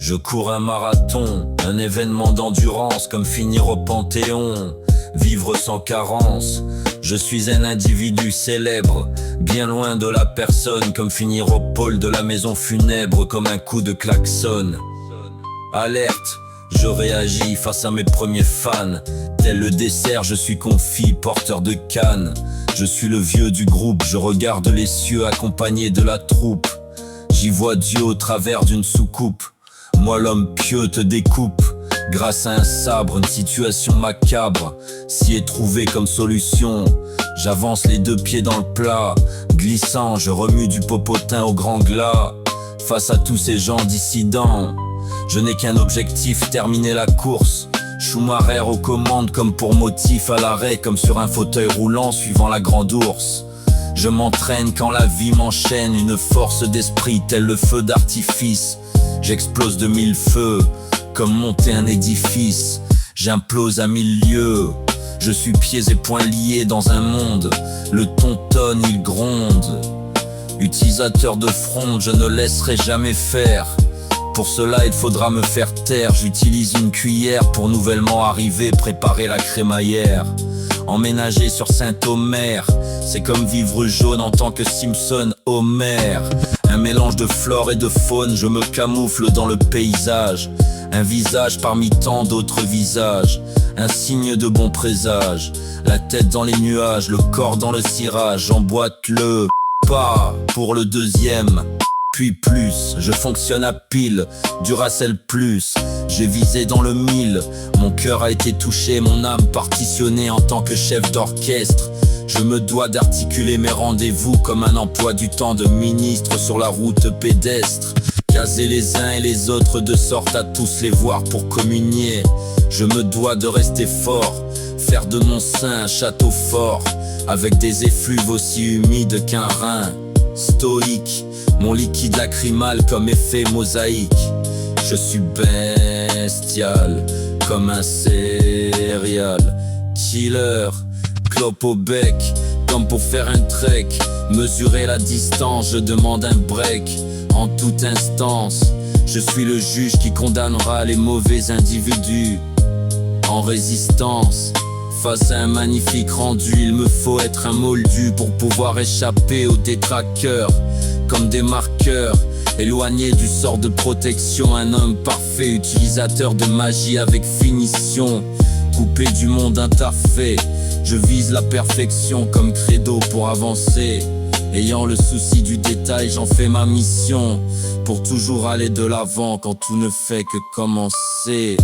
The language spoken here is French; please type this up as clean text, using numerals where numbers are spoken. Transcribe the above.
Je cours un marathon, un événement d'endurance, comme finir au Panthéon, vivre sans carence. Je suis un individu célèbre, bien loin de la personne, comme finir au pôle de la maison funèbre, comme un coup de klaxon. Alerte, je réagis face à mes premiers fans. Tel le dessert, je suis confit, porteur de canne. Je suis le vieux du groupe, je regarde les cieux accompagné de la troupe. J'y vois Dieu au travers d'une soucoupe. Moi l'homme pieux te découpe. Grâce à un sabre, une situation macabre s'y est trouvée comme solution. J'avance les deux pieds dans le plat, glissant, je remue du popotin au grand glas. Face à tous ces gens dissidents, je n'ai qu'un objectif, terminer la course. Schumacher aux commandes comme pour motif à l'arrêt, comme sur un fauteuil roulant suivant la grande ours. Je m'entraîne quand la vie m'enchaîne, une force d'esprit tel le feu d'artifice. J'explose de mille feux, comme monter un édifice. J'implose à mille lieues, je suis pieds et poings liés dans un monde. Le ton tonne, il gronde. Utilisateur de fronde, je ne laisserai jamais faire. Pour cela il faudra me faire taire. J'utilise une cuillère pour nouvellement arriver, préparer la crémaillère. Emménager sur Saint-Omer, c'est comme vivre jaune en tant que Simpson Homer. Un mélange de flore et de faune, je me camoufle dans le paysage. Un visage parmi tant d'autres visages, un signe de bon présage. La tête dans les nuages, le corps dans le cirage. J'emboîte le pas pour le deuxième, puis plus. Je fonctionne à pile, Duracell plus. J'ai visé dans le mille, mon cœur a été touché, mon âme partitionnée en tant que chef d'orchestre. Je me dois d'articuler mes rendez-vous comme un emploi du temps de ministre sur la route pédestre. Caser les uns et les autres de sorte à tous les voir pour communier. Je me dois de rester fort, faire de mon sein un château fort, avec des effluves aussi humides qu'un rein. Stoïque, mon liquide lacrymal comme effet mosaïque. Je suis bestial, comme un serial killer. Clope au bec, comme pour faire un trek. Mesurer la distance, je demande un break. En toute instance, je suis le juge qui condamnera les mauvais individus. En résistance, face à un magnifique rendu, il me faut être un moldu pour pouvoir échapper aux détraqueurs. Comme des marqueurs, éloigné du sort de protection, un homme parfait, utilisateur de magie avec finition. Coupé du monde imparfait, je vise la perfection comme credo pour avancer. Ayant le souci du détail, j'en fais ma mission, pour toujours aller de l'avant quand tout ne fait que commencer.